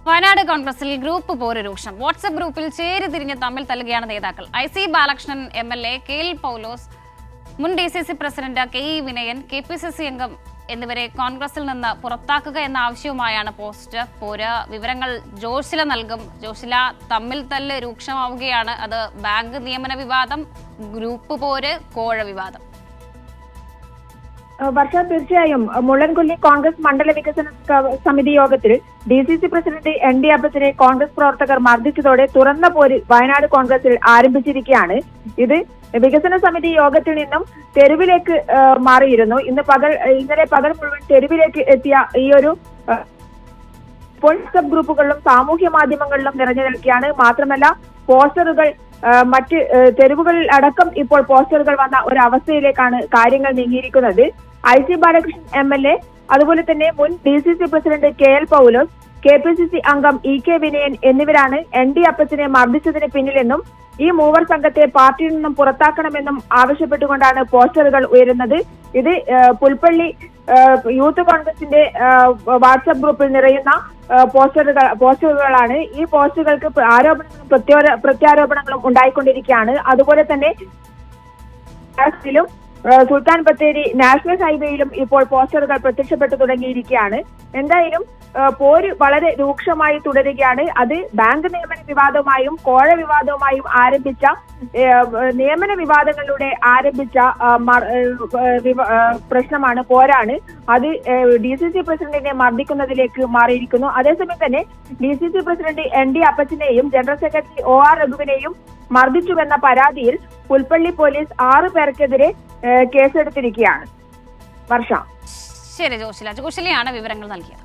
വയനാട് കോൺഗ്രസിൽ ഗ്രൂപ്പ് പോര് രൂക്ഷം. വാട്സ്ആപ്പ് ഗ്രൂപ്പിൽ ചേരിതിരിഞ്ഞ് തമ്മിൽ തല്ലുകയാണ് നേതാക്കൾ. IC ബാലകൃഷ്ണൻ MLA, KL പൗലോസ്, മുൻ DCC president KE Vinayan, KPCC അംഗം എന്നിവരെ കോൺഗ്രസിൽ നിന്ന് പുറത്താക്കുക എന്ന ആവശ്യവുമായാണ് പോസ്റ്റ് പോര്. വിവരങ്ങൾ ജോഷില നൽകും. ജോഷില, തമ്മിൽ തല്ല് രൂക്ഷമാവുകയാണ്. അത് ബാങ്ക് നിയമന വിവാദം, ഗ്രൂപ്പ് പോര്, കോഴ വിവാദം. വർഷ, തീർച്ചയായും മുള്ളൻകൊല്ലി കോൺഗ്രസ് മണ്ഡല വികസന സമിതി യോഗത്തിൽ DCC പ്രസിഡന്റ് ND അബ്ബസിനെ കോൺഗ്രസ് പ്രവർത്തകർ മർദ്ദിച്ചതോടെ തുറന്ന പോര് വയനാട് കോൺഗ്രസിൽ ആരംഭിച്ചിരിക്കുകയാണ്. ഇത് വികസന സമിതി യോഗത്തിൽ നിന്നും തെരുവിലേക്ക് മാറിയിരുന്നു. ഇന്നലെ പകൽ മുഴുവൻ തെരുവിലേക്ക് എത്തിയ ഈ ഒരു വാട്സ്ആപ്പ് ഗ്രൂപ്പുകളിലും സാമൂഹ്യ മാധ്യമങ്ങളിലും നിറഞ്ഞു നിൽക്കുകയാണ്. മാത്രമല്ല, പോസ്റ്ററുകൾ മറ്റ് തെരുവുകളിൽ അടക്കം ഇപ്പോൾ പോസ്റ്ററുകൾ വന്ന ഒരു അവസ്ഥയിലേക്കാണ് കാര്യങ്ങൾ നീങ്ങിയിരിക്കുന്നത്. IC ബാലകൃഷ്ണൻ MLA, അതുപോലെ തന്നെ മുൻ DCC പ്രസിഡന്റ് KL പൗലോസ്, KPCC അംഗം EK വിനയൻ എന്നിവരാണ് ND അബ്ബസിനെ മർദ്ദിച്ചതിന് പിന്നിലെന്നും ഈ മൂവർ സംഘത്തെ പാർട്ടിയിൽ നിന്നും പുറത്താക്കണമെന്നും ആവശ്യപ്പെട്ടുകൊണ്ടാണ് പോസ്റ്ററുകൾ ഉയരുന്നത്. ഇത് പുൽപ്പള്ളി യൂത്ത് കോൺഗ്രസിന്റെ വാട്സ്ആപ്പ് ഗ്രൂപ്പിൽ നിറയുന്ന പോസ്റ്ററുകളാണ്. ഈ പോസ്റ്ററുകൾക്ക് ആരോപണങ്ങളും പ്രത്യാരോപണങ്ങളും ഉണ്ടായിക്കൊണ്ടിരിക്കുകയാണ്. അതുപോലെ തന്നെ സുൽത്താൻ ബത്തേരി നാഷണൽ ഹൈവേയിലും ഇപ്പോൾ പോസ്റ്ററുകൾ പ്രത്യക്ഷപ്പെട്ടു തുടങ്ങിയിരിക്കുകയാണ്. എന്തായാലും പോര് വളരെ രൂക്ഷമായി തുടരുകയാണ്. അത് ബാങ്ക് നിയമന വിവാദവുമായും കോഴ വിവാദവുമായും ആരംഭിച്ച നിയമന വിവാദങ്ങളിലൂടെ ആരംഭിച്ച പ്രശ്നമാണ്, പോരാണ്. അത് DCC പ്രസിഡന്റിനെ മർദ്ദിക്കുന്നതിലേക്ക് മാറിയിരിക്കുന്നു. അതേസമയം തന്നെ DCC പ്രസിഡന്റ് ND അബ്ബസിനെയും ജനറൽ സെക്രട്ടറി OR രഘുവിനെയും മർദ്ദിച്ചുവെന്ന പരാതിയിൽ പുൽപ്പള്ളി പോലീസ് 6 പേർക്കെതിരെ കേസെടുത്തിരിക്കുകയാണ്. വർഷ. ശരി ജോഷില. ജോഷിലയാണ് വിവരങ്ങൾ നൽകിയത്.